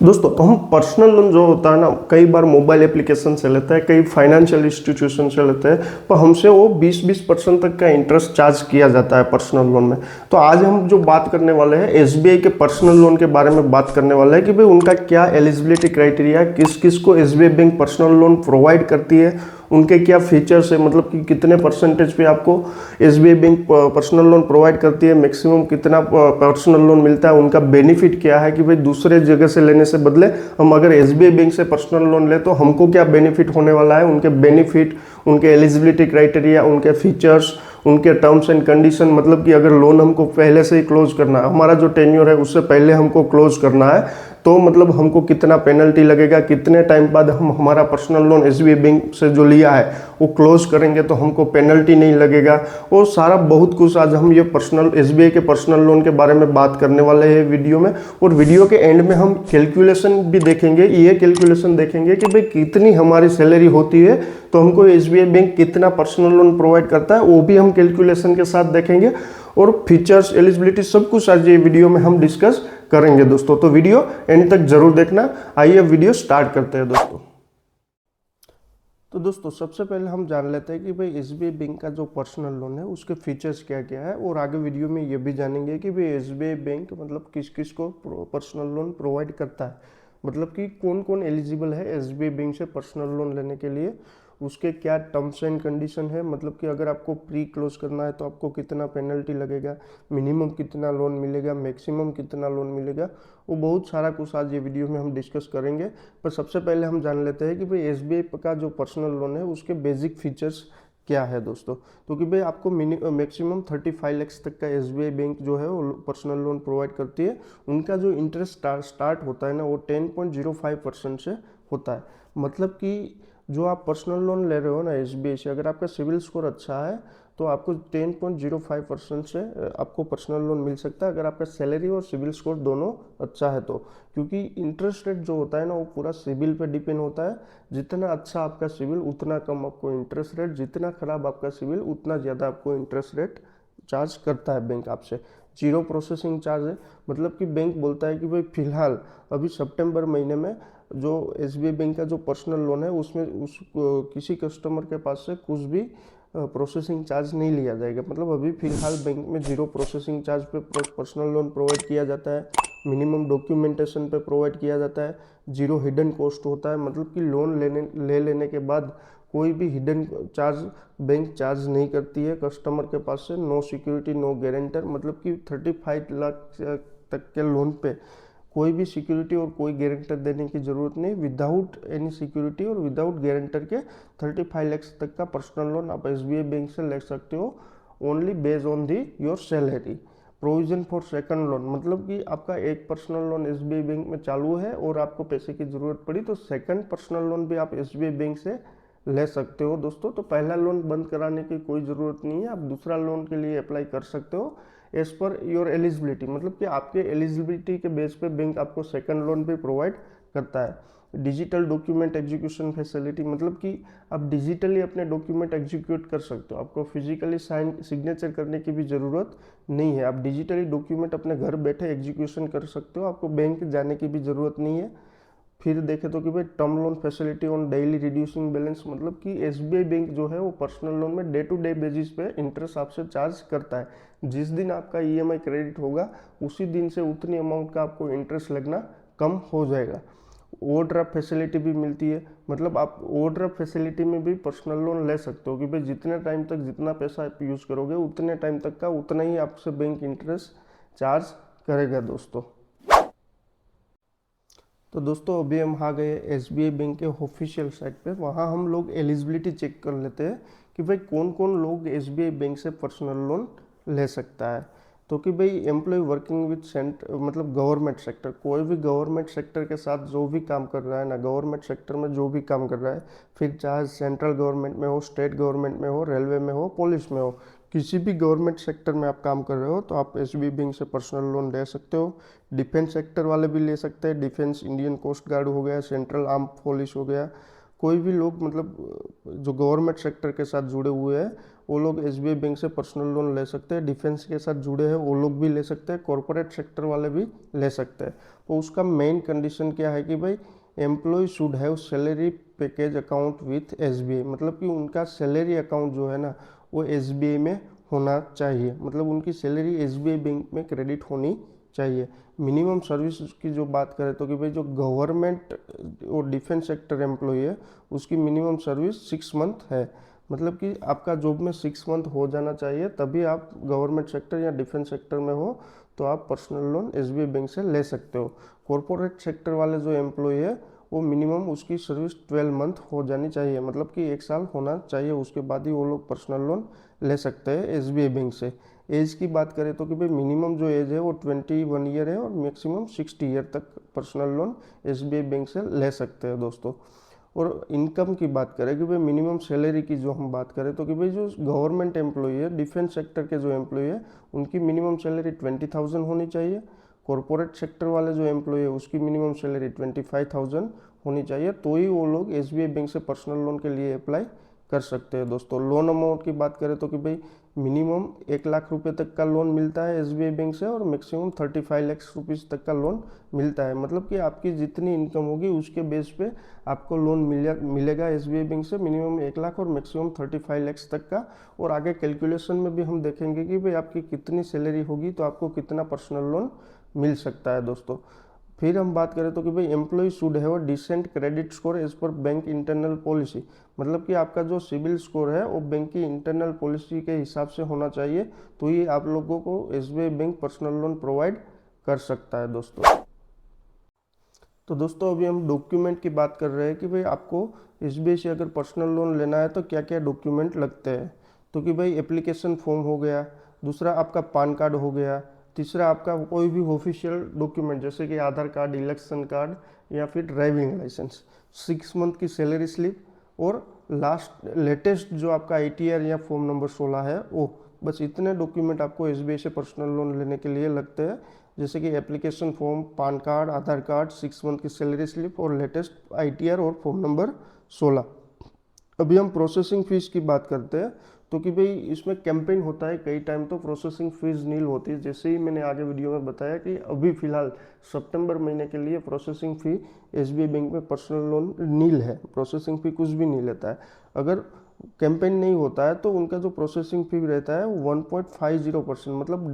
दोस्तों हम personal loan जो होता है ना, कई बार मोबाइल एप्लीकेशन से लेते हैं, कई फाइनेंशियल इंस्टीट्यूशन से लेते हैं, पर हमसे वो 20% तक का इंटरेस्ट चार्ज किया जाता है पर्सनल लोन में। तो आज हम जो बात करने वाले हैं एसबीआई के पर्सनल लोन के बारे में बात करने वाले हैं कि भाई उनका क्या एलिजिबिलिटी क्राइटेरिया है, किस किस को SBI bank personal loan provide करती है, उनके क्या फीचर्स है, मतलब कि कितने परसेंटेज पे आपको SBI bank personal loan provide करती है, मैक्सिमम कितना पर्सनल लोन मिलता है, उनका बेनिफिट क्या है कि भाई दूसरे जगह से लेने से बदले हम अगर एसबीआई बैंक से पर्सनल लोन ले तो हमको क्या बेनिफिट होने वाला है, उनके बेनिफिट, उनके एलिजिबिलिटी क्राइटेरिया, उनके फीचर्स, उनके टर्म्स एंड कंडीशन, मतलब कि अगर लोन हमको पहले से ही क्लोज करना है, हमारा जो टेन्योर है उससे पहले हमको क्लोज करना है, तो मतलब हमको कितना पेनल्टी लगेगा, कितने टाइम बाद हम हमारा पर्सनल लोन एसबीआई बैंक से जो लिया है वो क्लोज करेंगे तो हमको पेनल्टी नहीं लगेगा, और सारा बहुत कुछ आज हम ये पर्सनल एसबीआई के पर्सनल लोन के बारे में बात करने वाले हैं वीडियो में। और वीडियो के एंड में हम कैलकुलेशन भी देखेंगे, ये कैलकुलेशन देखेंगे कि भाई कितनी हमारी सैलरी होती है तो हमको एसबीआई बैंक कितना पर्सनल लोन प्रोवाइड करता है, वो भी हम कैलकुलेशन के साथ देखेंगे, और फीचर्स, एलिजिबिलिटी सब कुछ आज ये वीडियो में हम डिस्कस करेंगे दोस्तों। तो वीडियो एंड तक जरूर देखना। आइए वीडियो स्टार्ट करते हैं दोस्तों। तो दोस्तों सबसे पहले हम जान लेते हैं कि भाई एसबीआई बैंक का जो पर्सनल लोन है उसके फीचर्स क्या क्या है, और आगे वीडियो में ये भी जानेंगे कि भाई एसबीआई बैंक मतलब किस किस को पर्सनल लोन प्रोवाइड करता है, मतलब कि कौन कौन एलिजिबल है एसबीआई बैंक से पर्सनल लोन लेने के लिए, उसके क्या टर्म्स एंड कंडीशन है, मतलब कि अगर आपको प्री क्लोज करना है तो आपको कितना पेनल्टी लगेगा, मिनिमम कितना लोन मिलेगा, मैक्सिमम कितना लोन मिलेगा, वो बहुत सारा कुछ आज ये वीडियो में हम डिस्कस करेंगे। पर सबसे पहले हम जान लेते हैं कि भाई एसबीआई का जो पर्सनल लोन है उसके बेसिक फीचर्स क्या है दोस्तों। तो कि भाई आपको मैक्सिमम 35 लाख तक का एसबीआई बैंक जो है वो पर्सनल लोन प्रोवाइड करती है। उनका जो इंटरेस्ट स्टार्ट होता है ना वो 10.05% से होता है, मतलब कि जो आप पर्सनल लोन ले रहे हो ना एसबीआई से, अगर आपका सिविल स्कोर अच्छा है तो आपको 10.05% से आपको पर्सनल लोन मिल सकता है, अगर आपका सैलरी और सिविल स्कोर दोनों अच्छा है तो। क्योंकि इंटरेस्ट रेट जो होता है ना वो पूरा सिविल पे डिपेंड होता है, जितना अच्छा आपका सिविल उतना कम आपको इंटरेस्ट रेट, जितना खराब आपका सिविल उतना ज़्यादा आपको इंटरेस्ट रेट चार्ज करता है बैंक आपसे। जीरो प्रोसेसिंग चार्ज है, मतलब कि बैंक बोलता है कि भाई फिलहाल अभी सितंबर महीने में जो एसबीआई बैंक का जो पर्सनल लोन है उसमें किसी कस्टमर के पास से कुछ भी प्रोसेसिंग चार्ज नहीं लिया जाएगा, मतलब अभी फिलहाल बैंक में जीरो प्रोसेसिंग चार्ज पे पर्सनल लोन प्रोवाइड किया जाता है, मिनिमम डॉक्यूमेंटेशन पे प्रोवाइड किया जाता है, जीरो हिडन कॉस्ट होता है, मतलब कि लोन ले लेने के बाद कोई भी हिडन चार्ज बैंक चार्ज नहीं करती है कस्टमर के पास से। नो सिक्योरिटी नो गारंटर, मतलब कि 35 लाख तक के लोन पे कोई भी सिक्योरिटी और कोई गारंटर देने की जरूरत नहीं, विदाउट एनी सिक्योरिटी और विदाउट गारंटर के 35 लाख तक का पर्सनल लोन आप एसबीआई बैंक से ले सकते हो, only based on the your salary. Provision for second loan, मतलब कि आपका एक पर्सनल लोन एसबीआई बैंक में चालू है और आपको पैसे की जरूरत पड़ी तो सेकंड पर्सनल लोन भी आप एसबीआई बैंक से ले सकते हो दोस्तों। तो पहला लोन बंद कराने की कोई ज़रूरत नहीं है, आप दूसरा लोन के लिए अप्लाई कर सकते हो एज पर योर एलिजिबिलिटी, मतलब कि आपके एलिजिबिलिटी के बेस पे बैंक आपको सेकंड लोन भी प्रोवाइड करता है। डिजिटल डॉक्यूमेंट एग्जीक्यूशन फैसिलिटी, मतलब कि आप डिजिटली अपने डॉक्यूमेंट एग्जीक्यूट कर सकते हो, आपको फिजिकली साइन सिग्नेचर करने की भी ज़रूरत नहीं है, आप डिजिटली डॉक्यूमेंट अपने घर बैठे एग्जीक्यूशन कर सकते हो, आपको बैंक जाने की भी ज़रूरत नहीं है। फिर देखें तो कि भाई term loan facility on daily reducing balance, मतलब कि एसबीआई बैंक जो है वो पर्सनल लोन में डे टू डे बेसिस पे इंटरेस्ट आपसे चार्ज करता है, जिस दिन आपका ईएमआई क्रेडिट होगा उसी दिन से उतनी अमाउंट का आपको इंटरेस्ट लगना कम हो जाएगा। ओवरड्राफ्ट फैसिलिटी भी मिलती है, मतलब आप ओवरड्राफ्ट फैसिलिटी में भी पर्सनल लोन ले सकते हो कि भाई जितने टाइम तक जितना पैसा आप यूज़ करोगे उतने टाइम तक का उतना ही आपसे बैंक इंटरेस्ट चार्ज करेगा दोस्तों। तो दोस्तों अभी हम आ गए एसबीआई बैंक के ऑफिशियल साइट पे, वहाँ हम लोग एलिजिबिलिटी चेक कर लेते हैं कि भाई कौन कौन लोग एसबीआई बैंक से पर्सनल लोन ले सकता है। तो कि भाई एम्प्लॉय वर्किंग विद मतलब गवर्नमेंट सेक्टर, कोई भी गवर्नमेंट सेक्टर के साथ जो भी काम कर रहा है ना, गवर्नमेंट सेक्टर में जो भी काम कर रहा है, फिर चाहे सेंट्रल गवर्नमेंट में हो, स्टेट गवर्नमेंट में हो, रेलवे में हो, पुलिस में हो, किसी भी गवर्नमेंट सेक्टर में आप काम कर रहे हो तो आप एसबीआई बैंक से पर्सनल लोन ले सकते हो। डिफेंस सेक्टर वाले भी ले सकते हैं, डिफेंस, इंडियन कोस्ट गार्ड हो गया, सेंट्रल आर्म पुलिस हो गया, कोई भी लोग मतलब जो गवर्नमेंट सेक्टर के साथ जुड़े हुए हैं वो लोग एसबीआई बैंक से पर्सनल लोन ले सकते हैं। डिफेंस के साथ जुड़े हैं वो लोग भी ले सकते हैं, कॉरपोरेट सेक्टर वाले भी ले सकते हैं। तो उसका मेन कंडीशन क्या है कि भाई employee should have salary package account with SBI, मतलब कि उनका सैलरी अकाउंट जो है ना वो एसबीआई में होना चाहिए, मतलब उनकी सैलरी एसबीआई बैंक में क्रेडिट होनी चाहिए। मिनिमम सर्विस की जो बात करें तो कि भाई जो गवर्नमेंट और डिफेंस सेक्टर एम्प्लॉय है उसकी मिनिमम सर्विस 6 मंथ है, मतलब कि आपका जॉब में 6 मंथ हो जाना चाहिए, तभी आप गवर्नमेंट सेक्टर या डिफेंस सेक्टर में हो तो आप पर्सनल लोन एसबीआई बैंक से ले सकते हो। कॉरपोरेट सेक्टर वाले जो एम्प्लॉय है वो मिनिमम उसकी सर्विस 12 मंथ हो जानी चाहिए, मतलब कि 1 साल होना चाहिए, उसके बाद ही वो लोग पर्सनल लोन ले सकते हैं एसबीआई बैंक से। एज की बात करें तो कि भाई मिनिमम जो एज है वो 21 ईयर है और मैक्सिमम 60 ईयर तक पर्सनल लोन एसबीआई बैंक से ले सकते हैं दोस्तों। और इनकम की बात करें कि भाई मिनिमम सैलरी की जो हम बात करें तो कि भाई जो गवर्नमेंट एम्प्लॉय है, डिफेंस सेक्टर के जो एम्प्लॉय है उनकी मिनिमम सैलरी 20,000 होनी चाहिए। कॉरपोरेट सेक्टर वाले जो एम्प्लॉय है उसकी मिनिमम सैलरी 25,000 होनी चाहिए, तो ही वो लोग एसबीआई बैंक से पर्सनल लोन के लिए अप्लाई कर सकते हैं दोस्तों। लोन अमाउंट की बात करें तो कि भाई मिनिमम 1 लाख रुपए तक का लोन मिलता है एसबीआई बैंक से और मैक्सिमम 35 लाख रुपीज़ तक का लोन मिलता है, मतलब कि आपकी जितनी इनकम होगी उसके बेस पे आपको लोन मिलेगा एसबीआई बैंक से, मिनिमम 1 लाख और मैक्सिमम 35 लाख तक का। और आगे कैलकुलेशन में भी हम देखेंगे कि भाई आपकी कितनी सैलरी होगी तो आपको कितना पर्सनल लोन मिल सकता है दोस्तों। फिर हम बात करें तो कि भाई employee should have a decent credit score as per bank internal policy, मतलब कि आपका जो सिबिल स्कोर है वो बैंक की इंटरनल पॉलिसी के हिसाब से होना चाहिए, तो ये आप लोगों को SBI bank personal loan provide कर सकता है दोस्तों। तो दोस्तों अभी हम डॉक्यूमेंट की बात कर रहे हैं कि भाई आपको एसबीआई से अगर पर्सनल लोन लेना है तो क्या क्या डॉक्यूमेंट लगते हैं। तो कि भाई एप्लीकेशन फॉर्म हो गया, दूसरा आपका पान कार्ड हो गया, तीसरा आपका कोई भी ऑफिशियल डॉक्यूमेंट जैसे कि आधार कार्ड, इलेक्शन कार्ड या फिर ड्राइविंग लाइसेंस, 6 मंथ की सैलरी स्लिप और लेटेस्ट जो आपका आईटीआर या फॉर्म नंबर 16 है वो, बस इतने डॉक्यूमेंट आपको एसबीआई से पर्सनल लोन लेने के लिए लगते हैं, जैसे कि एप्लीकेशन फॉर्म, पान कार्ड, आधार कार्ड, 6 मंथ की सैलरी स्लिप और लेटेस्ट आईटीआर और फॉर्म नंबर 16। अभी हम प्रोसेसिंग फीस की बात करते हैं तो कि भाई इसमें कैंपेन होता है कई टाइम तो प्रोसेसिंग फीस नील होती है, जैसे ही मैंने आगे वीडियो में बताया कि अभी फिलहाल सितंबर महीने के लिए प्रोसेसिंग फ़ी एसबीआई बैंक में पर्सनल लोन नील है, प्रोसेसिंग फ़ी कुछ भी नहीं लेता है। अगर कैंपेन नहीं होता है तो उनका जो प्रोसेसिंग फी रहता है 1.50%, मतलब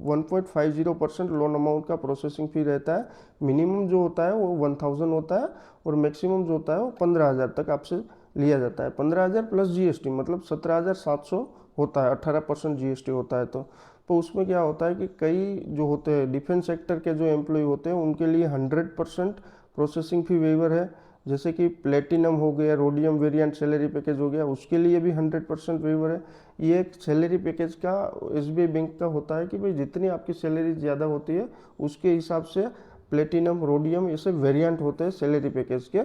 1.50% लोन अमाउंट का प्रोसेसिंग फी रहता है। मिनिमम जो होता है वो 1000 होता है और मैक्सिमम जो होता है वो 15,000 तक आपसे लिया जाता है। 15,000 प्लस जीएसटी मतलब 17,700 होता है, 18% जीएसटी होता है। तो उसमें क्या होता है कि कई जो होते हैं डिफेंस सेक्टर के जो एम्प्लॉय होते हैं उनके लिए 100% प्रोसेसिंग फी वेवर है, जैसे कि प्लेटिनम हो गया, रोडियम वेरिएंट सैलरी पैकेज हो गया, उसके लिए भी 100% वेवर है। ये एक सैलरी पैकेज का एसबीआई बैंक का होता है कि भाई जितनी आपकी सैलरी ज़्यादा होती है उसके हिसाब से प्लेटिनम, रोडियम ऐसे वेरिएंट होते हैं सैलरी पैकेज के।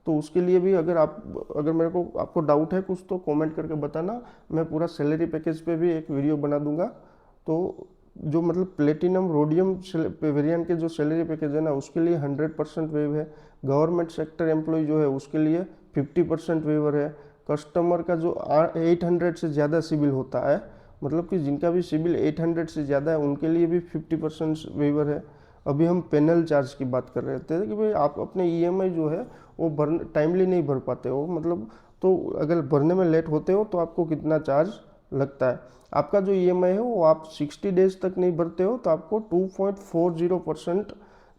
तो उसके लिए भी अगर मेरे को आपको डाउट है कुछ तो कमेंट करके बताना, मैं पूरा सैलरी पैकेज पे भी एक वीडियो बना दूंगा। तो जो मतलब प्लेटिनम, रोडियम वेरिएंट के जो सैलरी पैकेज है ना उसके लिए 100% वेव है। गवर्नमेंट सेक्टर एम्प्लॉय जो है उसके लिए 50% वेवर है। कस्टमर का जो 800 से ज़्यादा सिबिल होता है, मतलब कि जिनका भी सिबिल 800 से ज़्यादा है उनके लिए भी 50% वेवर है। अभी हम पेनल चार्ज की बात कर रहे थे कि भाई आप अपने ईएमआई जो है वो टाइमली नहीं भर पाते हो, मतलब तो अगर भरने में लेट होते हो तो आपको कितना चार्ज लगता है। आपका जो ईएमआई है वो आप 60 डेज तक नहीं भरते हो तो आपको 2.40%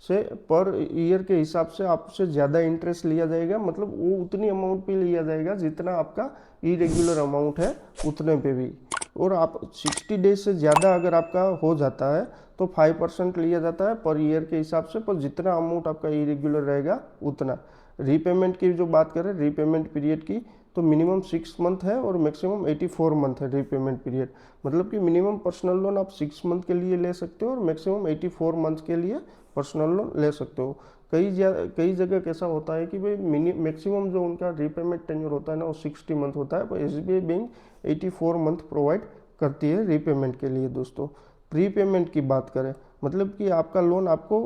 से पर ईयर के हिसाब से आपसे ज़्यादा इंटरेस्ट लिया जाएगा, मतलब वो उतनी अमाउंट पे लिया जाएगा जितना आपका इरेगुलर अमाउंट है उतने पे भी। और आप 60 डेज से ज़्यादा अगर आपका हो जाता है तो 5% लिया जाता है पर ईयर के हिसाब से, पर जितना अमाउंट आपका इरेगुलर रहेगा उतना। रीपेमेंट की जो बात करें, रीपेमेंट पीरियड की, तो मिनिमम 6 मंथ है और मैक्सिमम 84 मंथ है रीपेमेंट पीरियड, मतलब कि मिनिमम पर्सनल लोन आप 6 मंथ के लिए ले सकते हो और मैक्सिमम 84 मंथ के लिए पर्सनल लोन ले सकते हो। कई जगह कैसा होता है कि भाई मैक्सिमम जो उनका रीपेमेंट टेन्योर होता है ना वो 60 मंथ होता है, पर एसबीआई बैंक 84 मंथ प्रोवाइड करती है रीपेमेंट के लिए दोस्तों। प्रीपेमेंट की बात करें, मतलब कि आपका लोन आपको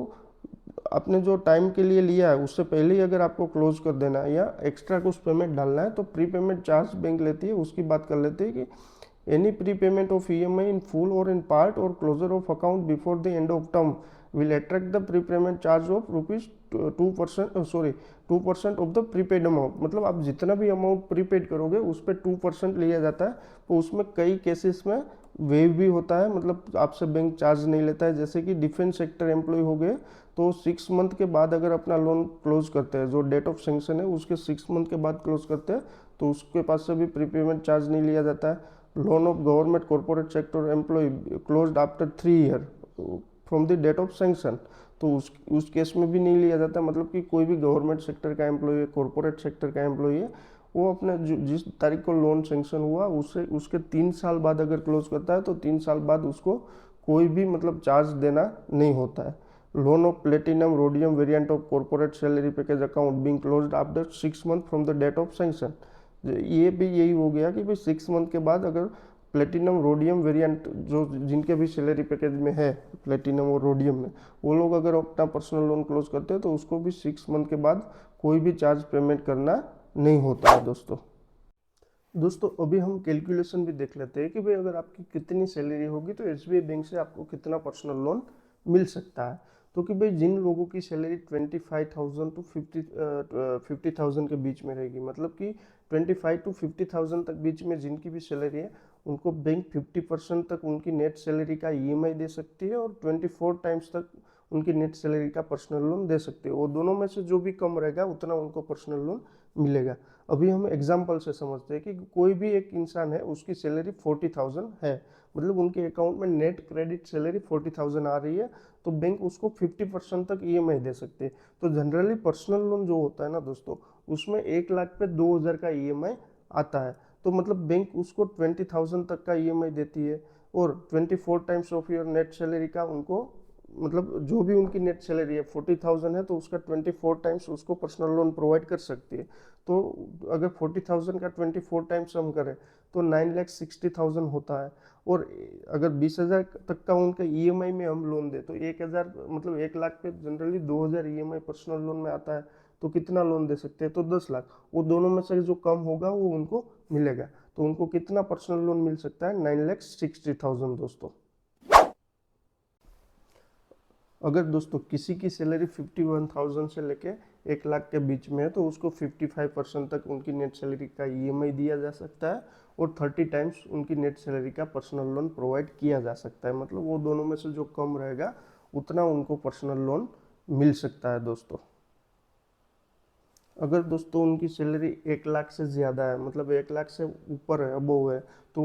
आपने जो टाइम के लिए लिया है उससे पहले ही अगर आपको क्लोज कर देना है या एक्स्ट्रा कुछ पेमेंट डालना है तो प्री पेमेंट चार्ज बैंक लेती है, उसकी बात कर लेते हैं कि any prepayment of EMI in full और इन पार्ट और closure of account before the end of term will attract the prepayment charge of ₹2% of the prepaid amount. मतलब आप जितना भी अमाउंट प्रीपेड करोगे उस पर 2% लिया जाता है। तो उसमें कई केसेस में वेव भी होता है, मतलब आपसे बैंक चार्ज नहीं लेता है। जैसे कि डिफेंस सेक्टर एम्प्लॉय हो गए तो 6 मंथ के बाद अगर अपना लोन क्लोज करते हैं, जो डेट ऑफ सेंक्शन है उसके 6 मंथ के बाद क्लोज करते हैं, तो उसके पास से भी प्रीपेमेंट चार्ज नहीं लिया जाता है। Loan of government corporate sector employee closed after 3 year from the date of sanction, तो उस केस में भी नहीं लिया जाता। मतलब कि कोई भी गवर्नमेंट सेक्टर का एम्प्लॉय है, कॉर्पोरेट सेक्टर का एम्प्लॉय है, वो अपने जिस तारीख को लोन सेंक्शन हुआ उसके 3 साल बाद अगर क्लोज करता है तो 3 साल बाद उसको कोई भी मतलब चार्ज देना नहीं होता है। Loan of platinum rhodium variant of corporate salary package account being closed after 6 month from the date of sanction, ये भी यही हो गया कि भाई 6 मंथ के बाद अगर प्लेटिनम रोडियम वेरिएंट जो जिनके भी सैलरी पैकेज में है प्लेटिनम और रोडियम में, वो लोग अगर अपना पर्सनल लोन क्लोज करते हैं तो उसको भी 6 मंथ के बाद कोई भी चार्ज पेमेंट करना नहीं होता है। दोस्तों अभी हम कैलकुलेशन भी देख लेते हैं कि भाई अगर आपकी कितनी सैलरी होगी तो SBI बैंक से आपको कितना पर्सनल लोन मिल सकता है। तो कि भाई जिन लोगों की सैलरी 25,000 टू 50,000 के बीच में रहेगी, मतलब कि 25 टू 50,000 तक बीच में जिनकी भी सैलरी है, उनको बैंक 50% तक उनकी नेट सैलरी का EMI दे सकती है और 24 टाइम्स तक उनकी नेट सैलरी का पर्सनल लोन दे सकते हैं। वो दोनों में से जो भी कम रहेगा उतना उनको पर्सनल लोन मिलेगा। अभी हम एग्जांपल से समझते हैं कि कोई भी एक इंसान है, उसकी सैलरी 40,000 है, मतलब उनके अकाउंट में नेट क्रेडिट सैलरी 40,000 आ रही है, तो बैंक उसको 50% तक EMI दे सकती है। तो जनरली पर्सनल लोन जो होता है ना दोस्तों, उसमें 1 लाख पे 2,000 का EMI आता है। तो मतलब बैंक उसको 20,000 तक का EMI देती है और 24 times of your net salary का उनको, मतलब जो भी उनकी नेट सैलरी है 40,000 है तो उसका 24 टाइम्स उसको पर्सनल लोन प्रोवाइड कर सकती है। तो अगर 40,000 का 24 टाइम्स हम करें तो 9,60,000 होता है। और अगर 20,000 तक का उनका EMI में हम लोन दे तो 1,000 मतलब 1 लाख पे जनरली 2,000 EMI पर्सनल लोन में आता है। तो कितना लोन दे सकते हैं? तो 10 लाख। वो दोनों में से जो कम होगा वो उनको मिलेगा। तो उनको कितना पर्सनल लोन मिल सकता है? 9,60,000 दोस्तों। अगर दोस्तों किसी की सैलरी 51,000 से लेके 1 लाख के बीच में है तो उसको 55% तक उनकी नेट सैलरी का EMI दिया जा सकता है और 30 टाइम्स उनकी नेट सैलरी का पर्सनल लोन प्रोवाइड किया जा सकता है। मतलब वो दोनों में से जो कम रहेगा उतना उनको पर्सनल लोन मिल सकता है दोस्तों। अगर दोस्तों उनकी सैलरी 1 लाख से ज़्यादा है, मतलब 1 लाख से ऊपर है, अबोव है, तो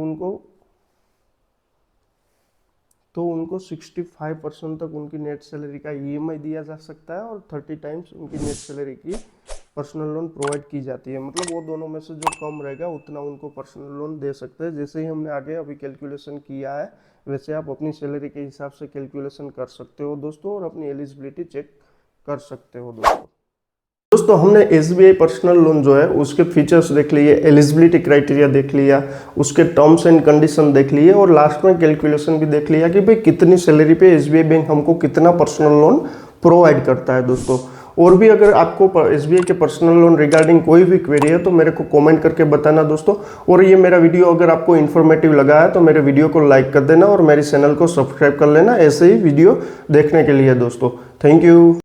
उनको 65% तक उनकी नेट सैलरी का EMI दिया जा सकता है और 30 टाइम्स उनकी नेट सैलरी की पर्सनल लोन प्रोवाइड की जाती है। मतलब वो दोनों में से जो कम रहेगा उतना उनको पर्सनल लोन दे सकते हैं। जैसे ही हमने आगे अभी कैलकुलेशन किया है वैसे आप अपनी सैलरी के हिसाब से कैलकुलेशन कर सकते हो दोस्तों और अपनी एलिजिबिलिटी चेक कर सकते हो दोस्तों हमने SBI पर्सनल लोन जो है उसके फीचर्स देख लिए, एलिजिबिलिटी क्राइटेरिया देख लिया, उसके टर्म्स एंड कंडीशन देख लिए और लास्ट में कैलकुलेशन भी देख लिया कि भाई कितनी सैलरी पे SBI बैंक हमको कितना पर्सनल लोन प्रोवाइड करता है दोस्तों। और भी अगर आपको SBI के पर्सनल लोन रिगार्डिंग कोई भी क्वेरी है तो मेरे को कमेंट करके बताना दोस्तों। और ये मेरा वीडियो अगर आपको इन्फॉर्मेटिव लगा है तो मेरे वीडियो को लाइक कर देना और मेरे चैनल को सब्सक्राइब कर लेना ऐसे ही वीडियो देखने के लिए दोस्तों। Thank you.